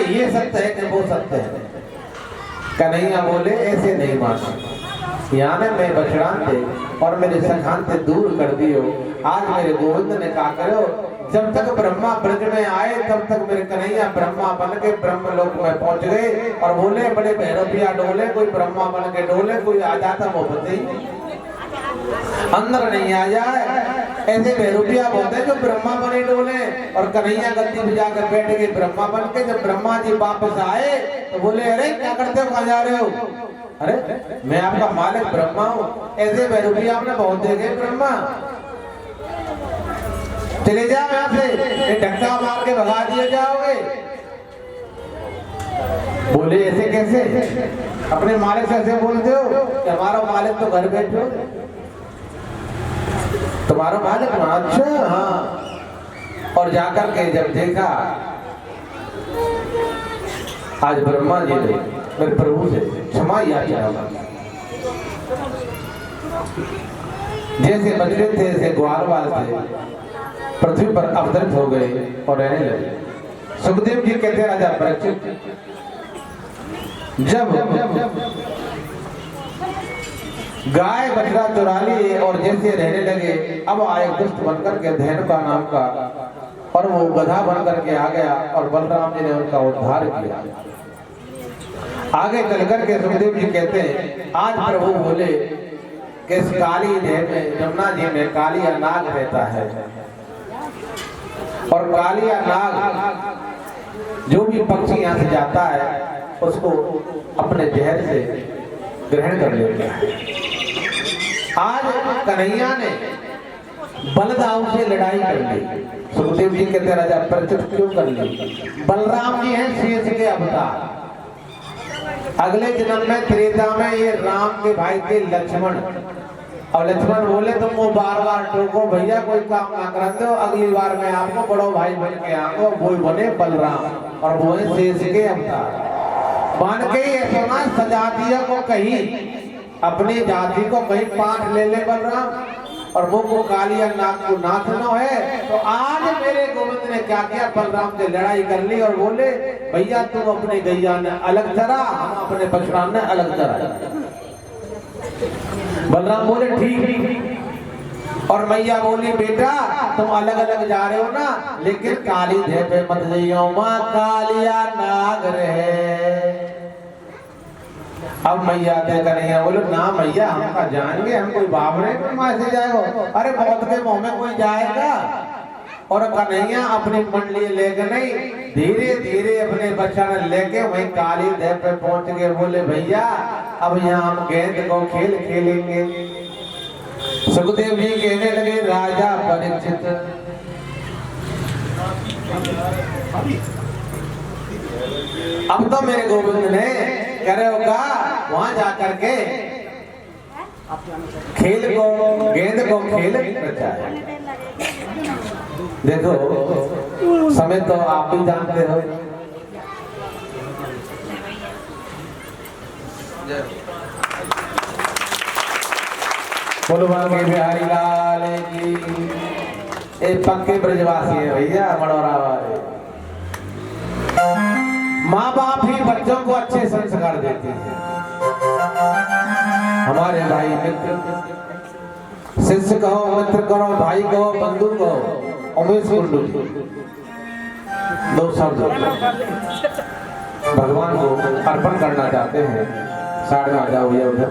ये सत्य है कि वो सत्य है। कन्हैया बोले ऐसे नहीं माना, यहाँ ने मैं बछड़ान थे और मेरे सखान थे दूर कर दियो। आज मेरे गोविंद ने कहा करो, जब तक ब्रह्मा ब्रज में आए तब तक मेरे कन्हैया ब्रह्मा बन के ब्रह्म लोक में पहुंच गए। और बोले बड़े भैरविया डोले, कोई ब्रह्मा बन के डोले, कोई आ जाता मोहब्बत ही अंदर नहीं आ जाए। ऐसे भैरविया बोलते जो ब्रह्मा बने डोले, और कन्हैया गद्दी पे जाकर बैठ गए ब्रह्मा बन के। जब ब्रह्मा जी वापस आए तो बोले अरे क्या करते हो, कहाँ जा रहे हो? अरे मैं आपका मालिक ब्रह्मा हूँ। ऐसे भैरविया आपने बहुत देखे ब्रह्मा, चले जाओ यहाँ से, धक्का मार के भगा दिए जाओगे। बोले ऐसे कैसे, अपने मालिक से ऐसे बोलते हो कि हमारा मालिक तो घर बैठो, तुम्हारा मालिक? अच्छा हाँ। और जाकर के जब देखा, आज ब्रह्मा जी ने मेरे प्रभु से क्षमा याचना, जैसे बजरे थे ऐसे ग्वारवाल थे पृथ्वी पर अवतरित हो गए और रहने लगे। सुखदेव जी कहते हैं राजा परीक्षित, जब गाय बछड़ा चुरा लिए और जैसे रहने लगे, अब आए दुष्ट बनकर के धेनु का नाम का, और वो गधा बनकर के आ गया और बलराम जी ने उनका उद्धार किया। आगे चलकर के सुखदेव जी कहते हैं आज प्रभु बोले कि इस काली देह में, यमुना जी में कालिया नाग रहता है, और कालिया नाग जो भी पक्षी यहाँ से जाता है उसको अपने जहर से ग्रहण कर लेता है। आज कन्हैया ने बलदाऊ से लड़ाई कर ली। सुखदेव जी कहते राजा परीक्षित क्यों कर ली? बलराम जी हैं शेष के अवतार, अगले जन्म में त्रेता में ये राम के भाई थे लक्ष्मण, और लक्ष्मण बोले तुम वो बार बार टोको भैया, कोई काम ना कर दो, अगली बार मैं आपको बड़ो भाई बन के आऊंगा। वो बने बलराम, और वो शेष के अवतार बन के ऐसा ना सजातियों को कहीं, अपनी जाति को कहीं पाठ ले ले बलराम, और वो को कालिया नाग को नाथ न है। तो आज मेरे गोविंद ने क्या किया, बलराम से लड़ाई कर ली और बोले भैया तुम अपने गैया ने अलग चरा, हम अपने बछड़ा ने अलग चरा। बलराम बोले ठीक, और मैया बोली बेटा तुम अलग अलग जा रहे हो ना, लेकिन काली देह पे मत जाइयो, माँ कालिया नाग रहे। अब मैया दे कन्हैया बोले ना मैया हम का जाएंगे, हम कोई बाबरे तुम ऐसे जाएगो? अरे मौत के मुंह में कोई जाएगा? और कन्हैया अपनी मंडली लेके नहीं, धीरे धीरे अपने बच्चा ने लेके वहीं काली देह पे पहुंच गए। बोले भैया अब यहाँ हम गेंद को खेल खेलेंगे। सुखदेव जी कहने लगे राजा परीक्षित, अब तो मेरे गोविंद ने करे होगा वहां जाकर के खेल को, गेंद को खेल बचाया। देखो समय तो आप भी जानते हो, बोलो के बिहारी लाल की। एक पक्के ब्रजवासी है भैया मनोरा वाले। माँ बाप ही बच्चों को अच्छे संस्कार देते हैं। हमारे भाई मित्र, शिष्य कहो, मित्र करो, भाई कहो, बंधु कहो, उमेश कुंडू दो शब्द भगवान को अर्पण करना चाहते हैं। साढ़े में आ जाओ भैया उधर।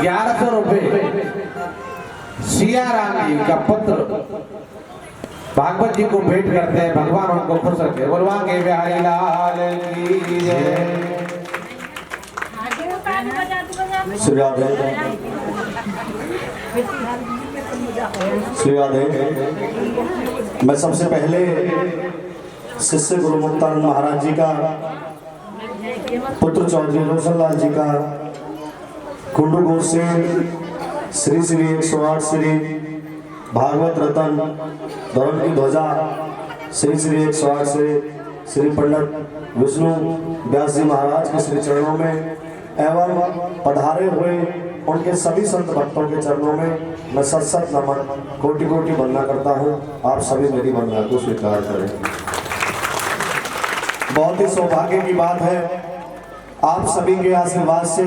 1100 रुपए सिया राम जी का पुत्र भागवत जी को भेंट करते हैं। भगवान उनको खुश रखे। बोलवा के बिहारी लाल की जय। श्री राधे श्री राधे। मैं सबसे पहले शिष्य गुरु मुक्तानंद महाराज जी का, पुत्र चौधरी रोशन लाल जी का, कुंडू गोश से श्री श्री 108 श्री भागवत रतन धर्म की ध्वजा श्री श्री 108 से श्री पंडित विष्णु व्यास जी महाराज के श्री चरणों में एवं पधारे हुए उनके सभी संत भक्तों के चरणों में मैं सत सत नमन कोटि कोटि वंदना करता हूँ। आप सभी मेरी वंदना को स्वीकार करें। बहुत ही सौभाग्य की बात है, आप सभी के आशीर्वाद से,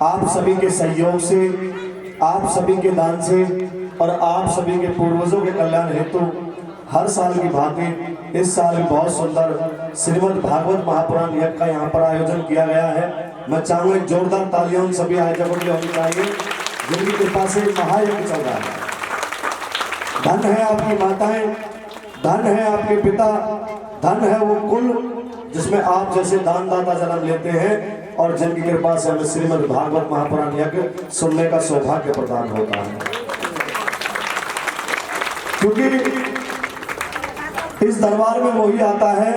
आप सभी के सहयोग से, आप सभी के दान से और आप सभी के पूर्वजों के कल्याण हेतु हर साल की भांति इस साल भी बहुत सुंदर श्रीमद् भागवत महापुराण यज्ञ का यहाँ पर आयोजन किया गया है। मैं चाहूंगा एक जोरदार तालियां सभी आयोजकों के लिए होनी चाहिए, जिनकी कृपा से महायज्ञ चल रहा है। धन है आपकी माताएं, धन है आपके पिता, धन है वो कुल जिसमें आप जैसे दानदाता जन्म लेते हैं और जिनकी कृपा से हमें श्रीमद् भागवत महापुराण यज्ञ सुनने का सौभाग्य प्रदान होता है। क्योंकि इस दरबार में वही आता है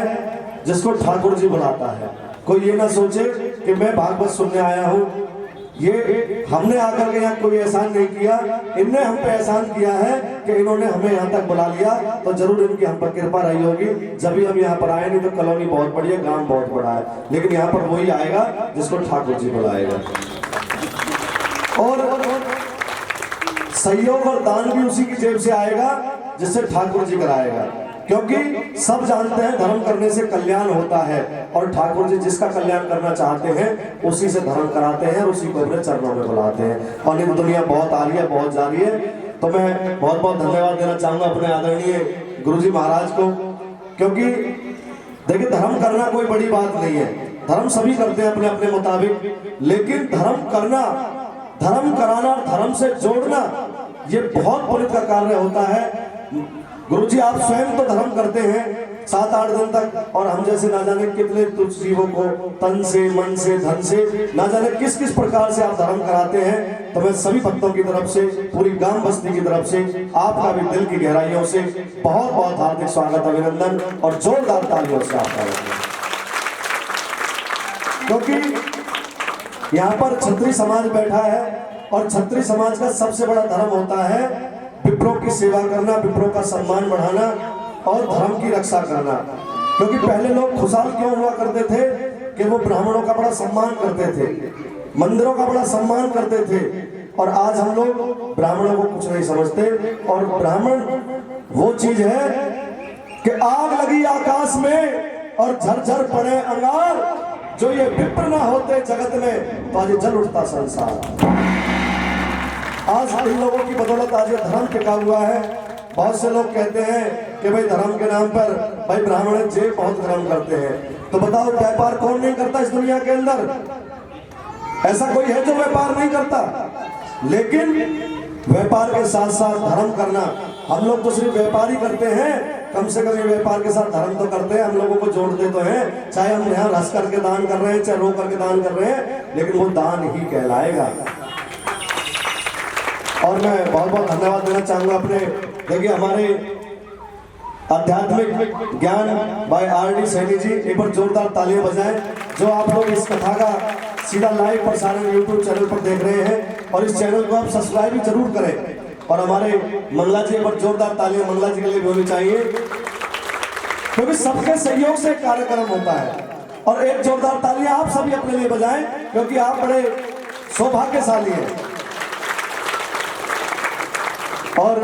जिसको ठाकुर जी बुलाता है। कोई ये ना सोचे कि मैं भागवत सुनने आया हूँ, ये हमने आकर के यहाँ कोई एहसान नहीं किया, इनने हम पे एहसान किया है कि इन्होंने हमें यहाँ तक बुला लिया, तो जरूर इनकी हम पर कृपा रही होगी। जब भी हम यहाँ पर आए, नहीं तो कॉलोनी बहुत बड़ी है, गांव बहुत बड़ा है, लेकिन यहाँ पर वही आएगा जिसको ठाकुर जी बुलाएगा। और सहयोग और दान भी उसी की जेब से आएगा जिससे ठाकुर जी कराएगा। क्योंकि सब जानते हैं धर्म करने से कल्याण होता है और ठाकुर जी जिसका कल्याण करना चाहते हैं उसी से धर्म कराते हैं और उसी को अपने चरणों में बुलाते हैं। और ये दुनिया बहुत आ रही है, बहुत जा रही है, तो मैं बहुत बहुत धन्यवाद देना चाहूंगा अपने आदरणीय गुरुजी महाराज को। क्योंकि देखिए, धर्म करना कोई बड़ी बात नहीं है, धर्म सभी करते हैं अपने अपने मुताबिक, लेकिन धर्म करना, धर्म कराना, धर्म से जोड़ना, ये बहुत पुण्य का कार्य होता है। गुरुजी आप स्वयं तो धर्म करते हैं 7-8 दिन तक, और हम जैसे ना जाने कितने तुच्छ जीवों को तन से, मन से, धन से, ना जाने किस किस प्रकार से आप धर्म कराते हैं। तो मैं सभी भक्तों की तरफ से, पूरी गांव बस्ती की तरफ से आपका भी दिल की गहराइयों से बहुत बहुत हार्दिक स्वागत, अभिनंदन और जोरदार तालियों से आपका। क्योंकि यहाँ पर क्षत्रिय समाज बैठा है और क्षत्रिय समाज का सबसे बड़ा धर्म होता है विप्रों की सेवा करना, विप्रों का सम्मान बढ़ाना और धर्म की रक्षा करना। क्योंकि पहले लोग खुशहाल क्यों हुआ करते थे कि वो ब्राह्मणों का बड़ा सम्मान करते थे, मंदिरों का बड़ा सम्मान करते थे, और आज हम लोग ब्राह्मणों को कुछ नहीं समझते। और ब्राह्मण वो चीज है कि आग लगी आकाश में और झरझर पड़े अंगार, जो ये विप्र ना होते जगत में तो आज जल उठता संसार। आज इन लोगों की बदौलत आज ये धर्म टिका हुआ है। बहुत से लोग कहते हैं कि भाई धर्म के नाम पर भाई ब्राह्मण जे बहुत धर्म करते हैं, तो बताओ व्यापार कौन नहीं करता इस दुनिया के अंदर? ऐसा कोई है जो व्यापार नहीं करता? लेकिन व्यापार के साथ साथ धर्म करना, हम लोग तो सिर्फ व्यापार ही करते हैं, कम से कम ये व्यापार के साथ धर्म तो करते हैं, हम लोगों को जोड़ते तो हैं। चाहे हम यहाँ रस करके दान कर रहे हैं, चाहे रो करके दान कर रहे हैं, लेकिन वो दान ही कहलाएगा। और मैं बहुत बहुत धन्यवाद देना चाहूंगा अपने, देखिए हमारे आध्यात्मिक ज्ञान भाई आर.डी. सैनी जी, एक बार जोरदार तालियां बजाएं। जो आप लोग इस कथा का सीधा लाइव प्रसारण यूट्यूब चैनल पर देख रहे हैं, और इस चैनल को आप सब्सक्राइब भी जरूर करें। और हमारे मंगला जी, एक बार जोरदार तालियां मंगला जी के लिए भी होनी चाहिए, क्योंकि सबके सहयोग से कार्यक्रम होता है। और एक जोरदार तालियां आप सभी अपने लिए बजाएं, क्योंकि आप बड़े सौभाग्यशाली हैं। और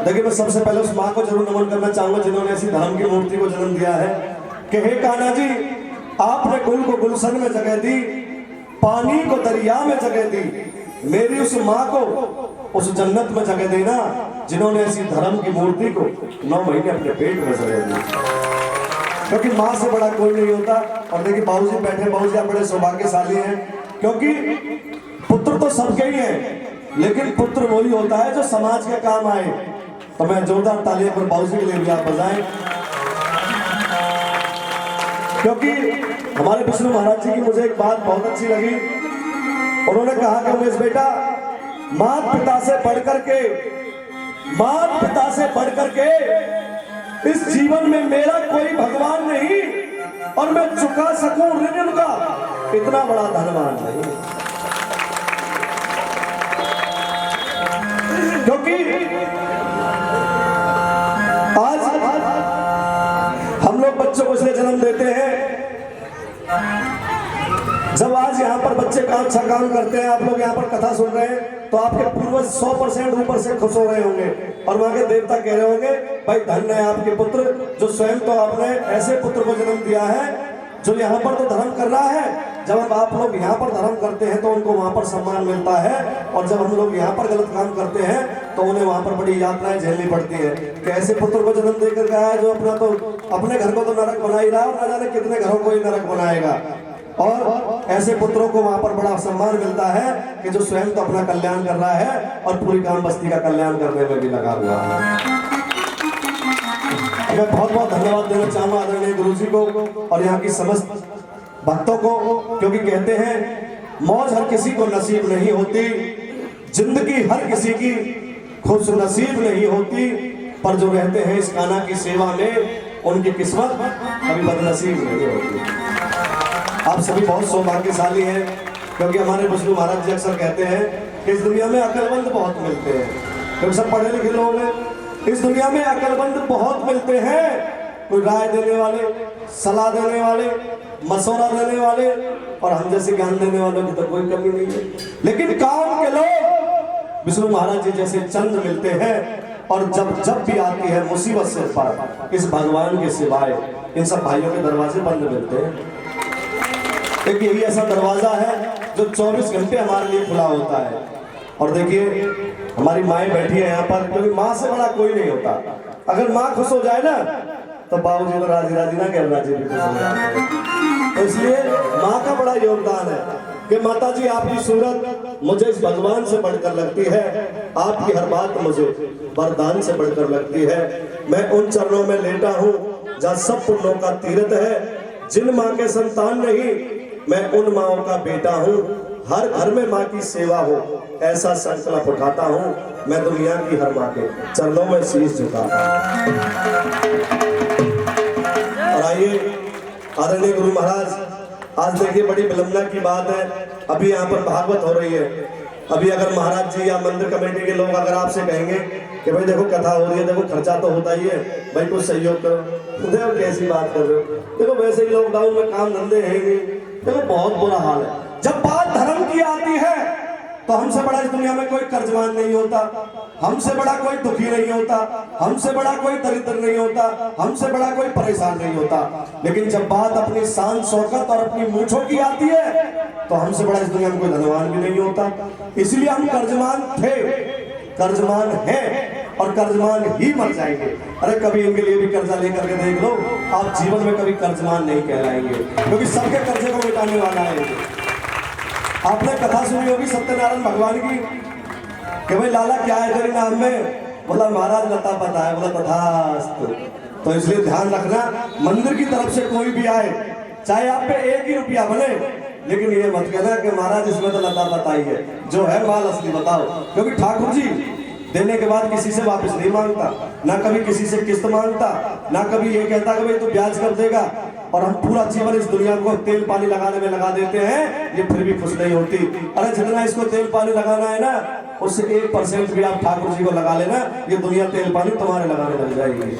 देखिए, मैं सबसे पहले उस माँ को जरूर नमन करना चाहूंगा जिन्होंने ऐसी धर्म की मूर्ति को जन्म दिया है कि हे कान्हा जी, आपने गुल को गुलशन में जगह दी, पानी को दरिया में जगह दी, मेरी उस माँ को उस जन्नत में जगह देना जिन्होंने ऐसी धर्म की मूर्ति को 9 महीने अपने पेट में जगह दी। क्योंकि माँ से बड़ा कोई नहीं होता। और देखिए बाबूजी बैठे, बाबूजी आप बड़े सौभाग्यशाली हैं, क्योंकि पुत्र तो सबके ही हैं, लेकिन पुत्र वही होता है जो समाज के काम आए। तो मैं जोरदार तालियां पर बाबूजी के लिए भी आप बजाएं, क्योंकि हमारे विष्णु महाराज जी की मुझे एक बात बहुत अच्छी लगी। उन्होंने कहा कि उमेश बेटा, मात पिता से बढ़कर के, मात पिता से बढ़कर के इस जीवन में मेरा कोई भगवान नहीं, और मैं चुका सकूं ऋण उनका, इतना बड़ा धनवान नहीं। क्योंकि आज हम लोग बच्चों को इसलिए जन्म देते हैं, जब आज यहाँ पर बच्चे का अच्छा काम करते हैं, आप लोग यहाँ पर कथा सुन रहे हैं, तो आपके पूर्वज 100% ऊपर से खुश हो रहे होंगे और वहां के देवता कह रहे होंगे भाई धन्य है आपके पुत्र, जो स्वयं तो आपने ऐसे पुत्र को जन्म दिया है जो यहाँ पर तो धर्म कर रहा है। जब आप लोग यहाँ पर धर्म करते हैं तो उनको वहाँ पर सम्मान मिलता है, और जब हम लोग यहाँ पर गलत काम करते हैं तो उन्हें वहाँ पर बड़ी यातनाएं झेलनी पड़ती है। कि ऐसे पुत्र को जन्म देकर गया है जो अपने घर को तो नरक बना ही रहा है और न जाने कितने घरों को ही नरक बनाएगा। और ऐसे पुत्रों को वहाँ पर बड़ा सम्मान मिलता है कि जो स्वयं तो अपना कल्याण कर रहा है और पूरी ग्राम बस्ती का कल्याण करने में भी लगा हुआ है। मैं बहुत बहुत धन्यवाद देना चाहूंगा आदरणीय गुरु जी को और यहाँ की समस्त भक्तों को, क्योंकि कहते हैं मौज हर किसी को नसीब नहीं होती, जिंदगी हर किसी की खुश नसीब नहीं होती, पर जो रहते हैं इस कान्हा की सेवा में उनकी किस्मत कभी बदनसीब नहीं होती। आप सभी बहुत सौभाग्यशाली हैं, क्योंकि हमारे विष्णु महाराज जी अक्सर कहते हैं कि इस दुनिया में अक्लमंद बहुत मिलते हैं, क्योंकि सब पढ़े लिखे लोग हैं। इस दुनिया में अक्लमंद बहुत मिलते हैं, कोई राय देने वाले, सलाह देने वाले, मशवरा देने वाले, और हम जैसे ज्ञान देने वालों की तो कोई कमी नहीं है। लेकिन काम के लोग विष्णु महाराज जी जैसे चंद्र मिलते हैं, और जब भी आती है मुसीबत सिर पर, इस भगवान के सिवाय इन सब भाइयों के दरवाजे बंद मिलते हैं। एक यही ऐसा दरवाजा है जो 24 घंटे हमारे लिए खुला होता है। और देखिए हमारी माएँ बैठी है यहाँ पर, क्योंकि माँ से बड़ा कोई नहीं होता। अगर माँ खुश हो जाए ना तो बाबूजी तो राजी राजी ना कहना चाहिए, खुश हो जाते हैं। तो इसलिए माँ का बड़ा योगदान है कि माता जी आपकी सूरत मुझे इस भगवान से बढ़कर लगती है, आपकी हर बात मुझे वरदान से बढ़कर लगती है। मैं उन चरणों में लेटा हूँ जहाँ सब पुण्यों का तीर्थ है। जिन माँ के संतान नहीं, मैं उन माँओं का बेटा हूँ। हर घर में माँ की सेवा हो, ऐसा संकल्प उठाता हूँ। मैं दुनिया की हर माँ के चरणों में शीश झुकाता हूँ। और आइए आदरणीय गुरु महाराज, आज देखिए बड़ी विलंबना की बात है, अभी यहाँ पर भागवत हो रही है। अभी अगर महाराज जी या मंदिर कमेटी के लोग अगर आपसे कहेंगे कि भाई देखो कथा हो रही है, देखो खर्चा तो होता ही है, भाई कुछ सहयोग करो, देखो कैसी बात कर रहे हो, देखो वैसे ही लॉकडाउन में काम धंधे हैं नहीं, देखो बहुत बुरा हाल है। जब बात धर्म की आती है तो हमसे बड़ा इस दुनिया में कोई कर्जवान नहीं होता, हमसे बड़ा कोई दुखी नहीं होता, हमसे बड़ा कोई दरिद्र नहीं होता, हमसे बड़ा कोई परेशान नहीं होता। लेकिन जब बात अपनी शान शौकत और अपनी मूंछों की आती है तो हमसे बड़ा इस दुनिया में कोई धनवान भी नहीं होता। इसलिए हम कर्जमान थे, कर्जमान हैं और कर्जमान ही मर जाएंगे। अरे कभी इनके लिए भी कर्जा लेकर के देख लो, आप जीवन में कभी कर्जमान नहीं कहलाएंगे, क्योंकि सबके कर्जे को मिटाने वाला है। आपने कथा सुनी होगी सत्यनारायण भगवान की कि भाई लाला क्या है तेरे नाम में, बोला महाराज लता पता है, बोला तथास्तु। तो इसलिए ध्यान रखना, मंदिर की तरफ से कोई भी आए, चाहे आप पे 1 ही रुपया बने, लेकिन ये मत कहना कि महाराज इसमें तो लता पता ही है, जो है माल असली बताओ। क्योंकि ठाकुर जी देने के बाद किसी से वापस नहीं मांगता, ना कभी किसी से किस्त मांगता, ना कभी ये कहता कि भाई तू ब्याज कर देगा। और हम पूरा जीवन इस दुनिया को तेल पानी लगाने में लगा देते हैं, ये फिर भी खुश नहीं होती। अरे जितना इसको तेल पानी लगाना है ना, उससे 1% भी आप ठाकुर जी को लगा लेना, ये दुनिया तेल पानी तुम्हारे लगाने लग जाएगी।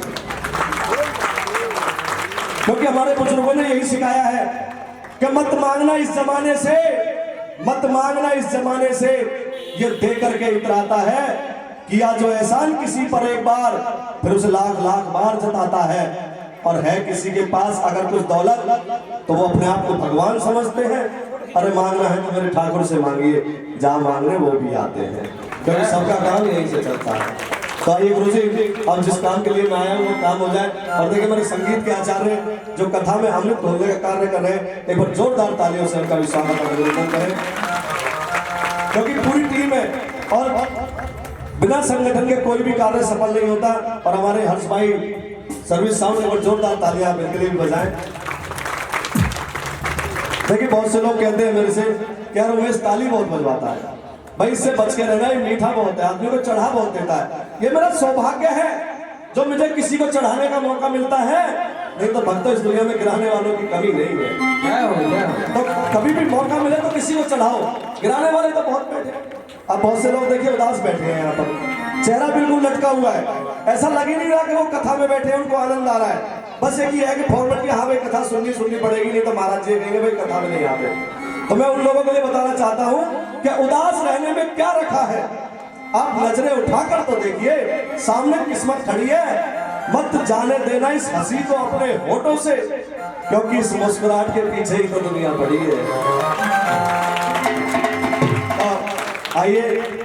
क्योंकि हमारे बुजुर्गों ने यही सिखाया है कि मत मांगना इस जमाने से, मत मांगना इस जमाने से, ये दे करके इतराता है। किया जो एहसान किसी पर एक बार, फिर उसे लाख लाख बार जताता है। और है किसी के पास अगर कुछ दौलत, तो वो अपने आप को भगवान समझते हैं। अरे मांगना है तो मेरे ठाकुर से मांगिए, जहाँ मांगने वो भी आते हैं, क्योंकि सबका काम यहीं से चलता है। तो आइए गुरु जी, और जिस काम के लिए मैं आया हूँ वो काम हो जाए। और देखिए मेरे संगीत के आचार्य जो कथा में अमृत घोलने का कार्य कर रहे हैं, एक बार जोरदार तालियों से उनका भी स्वागत अभिनंदन करें, क्योंकि पूरी टीम है और बिना संगठन के कोई भी कार्य सफल नहीं होता। और हमारे हर्ष भाई सर्विस साउंड, एक बार जोरदार तालियां आप इनके लिए भी बजाएं। देखिए बहुत से लोग कहते हैं मेरे से कि यार उमेश ताली बहुत बजवाता है, भाई इससे बच के रहना, ये मीठा बहुत है, आदमी को चढ़ा बहुत देता है। ये मेरा सौभाग्य है जो मुझे किसी को चढ़ाने का मौका मिलता है, नहीं तो भक्तों इस दुनिया में गिराने वालों की कमी नहीं है। तो कभी भी मौका मिले तो किसी को चढ़ाओ, गिराने वाले तो बहुत बैठे। अब बहुत से लोग देखिए उदास बैठे हैं यहाँ पर, चेहरा बिल्कुल लटका हुआ है, ऐसा लग ही नहीं रहा कि वो कथा में बैठे हैं, उनको आनंद आ रहा है। बस एक ही है कि फॉर्मेट की, हाँ भाई कथा सुननी पड़ेगी, नहीं तो महाराज जी कहेंगे भाई कथा में नहीं आते। तो मैं उन लोगों के लिए बताना चाहता हूं कि उदास रहने में क्या रखा है। आप नजरें उठाकर तो देखिए, सामने किस्मत खड़ी है। मत जाने देना इस हंसी को अपने होठों से, क्योंकि इस मुस्कुराहट के पीछे ही तो दुनिया पड़ी है। आइए,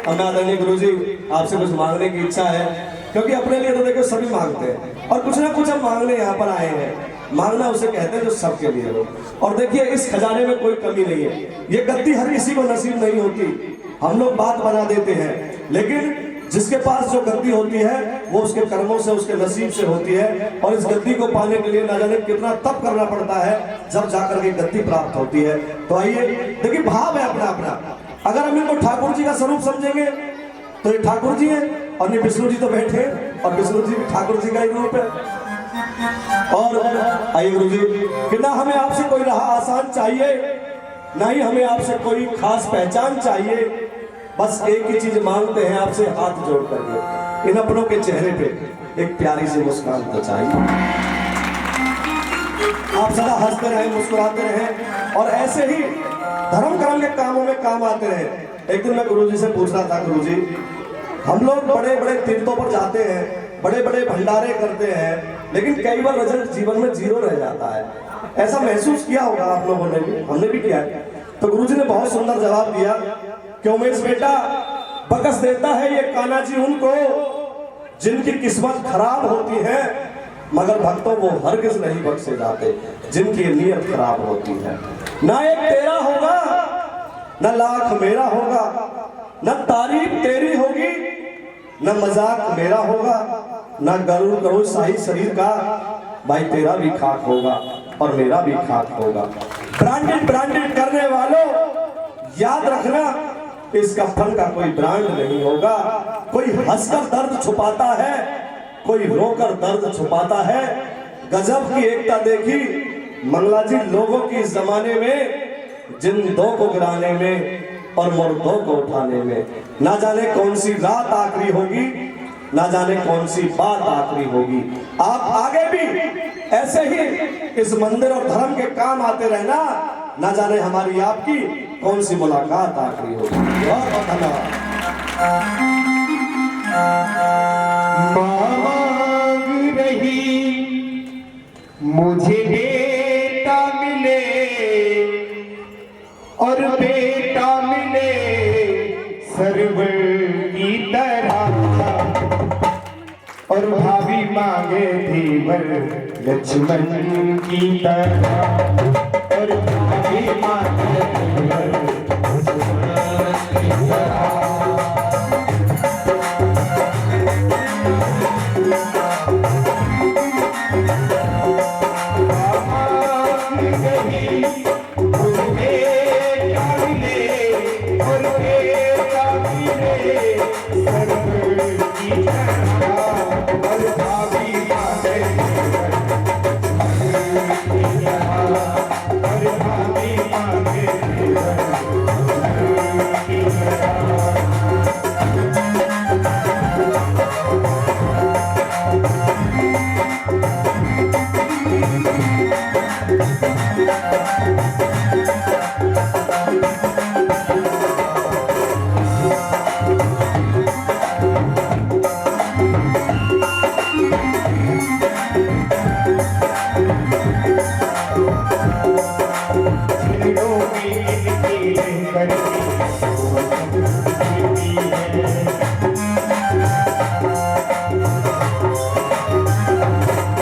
हमें आदरणीय गुरु जी आपसे कुछ मांगने की इच्छा है, क्योंकि अपने लिए तो देखो सभी मांगते हैं और कुछ ना कुछ हम मांगने यहाँ पर आए हैं। मांगना उसे कहते हैं जो सबके लिए हो। और देखिए, इस खजाने में कोई कमी नहीं है। ये गद्दी हर किसी को नसीब नहीं होती। हम लोग बात बना देते हैं, लेकिन जिसके पास जो गद्दी होती है वो उसके कर्मों से, उसके नसीब से होती है। और इस गद्दी को पाने के लिए ना जाने कितना तप करना पड़ता है, जब जाकर के गद्दी प्राप्त होती है। तो आइए देखिए, भाव है अपना अपना। अगर हम इनको ठाकुर जी का स्वरूप समझेंगे तो ये ठाकुर जी है, और ये विष्णु जी तो बैठे हैं, और विष्णु जी भी ठाकुर जी का ही रूप है। और आइए गुरु जी, कि ना हमें आपसे कोई राह आसान चाहिए, ना ही हमें आपसे कोई खास पहचान चाहिए। बस एक ही चीज मांगते हैं आपसे, हाथ जोड़ करके इन अपनों के चेहरे पे एक प्यारी सी मुस्कान तो चाहिए। आप सदा हंसते रहें, मुस्कुराते रहें, और ऐसे ही धर्म कर्म के कामों में काम आते रहें। एक दिन मैं गुरुजी से पूछ रहा था, गुरुजी हम लोग बड़े बड़े तीर्थों पर जाते हैं, बड़े बड़े भंडारे करते हैं, लेकिन कई बार रिजल्ट जीवन में जीरो रह जाता है। ऐसा महसूस किया होगा आप लोगों ने भी, हमने भी किया है। तो गुरुजी ने बहुत सुंदर जवाब दिया कि उमेश बेटा, बकस देता है ये कान्हा जी उनको जिनकी किस्मत खराब होती है, मगर भक्तों वो हरगिज नहीं बख्शे जाते जिनकी नीयत खराब होती है। ना एक तेरा होगा, न लाख मेरा होगा, न तारीफ तेरी होगी, न मजाक मेरा होगा, न गरुड़ गरुड़ शाही शरीर का, भाई तेरा भी खाक होगा और मेरा भी खाक होगा। ब्रांडेड ब्रांडेड करने वालों, याद रखना इस कफन का कोई ब्रांड नहीं होगा। कोई हंसकर दर्द छुपाता है, कोई रोकर दर्द छुपाता है। गजब की एकता देखी मंगला जी लोगों की इस जमाने में, जिंदों को गिराने में और मुर्दों को उठाने में। ना जाने कौन सी रात आखिरी होगी, ना जाने कौन सी बात आखिरी होगी। आप आगे भी ऐसे ही इस मंदिर और धर्म के काम आते रहना, ना जाने हमारी आपकी कौन सी मुलाकात आखिरी होगी। बहुत बहुत धन्यवाद। मांग रही मुझे बेटा मिले, और बेटा मिले सरवर की तरह, और भाभी मांगे धीवर लक्ष्मण की तरह, और भाभी मांगे धीवर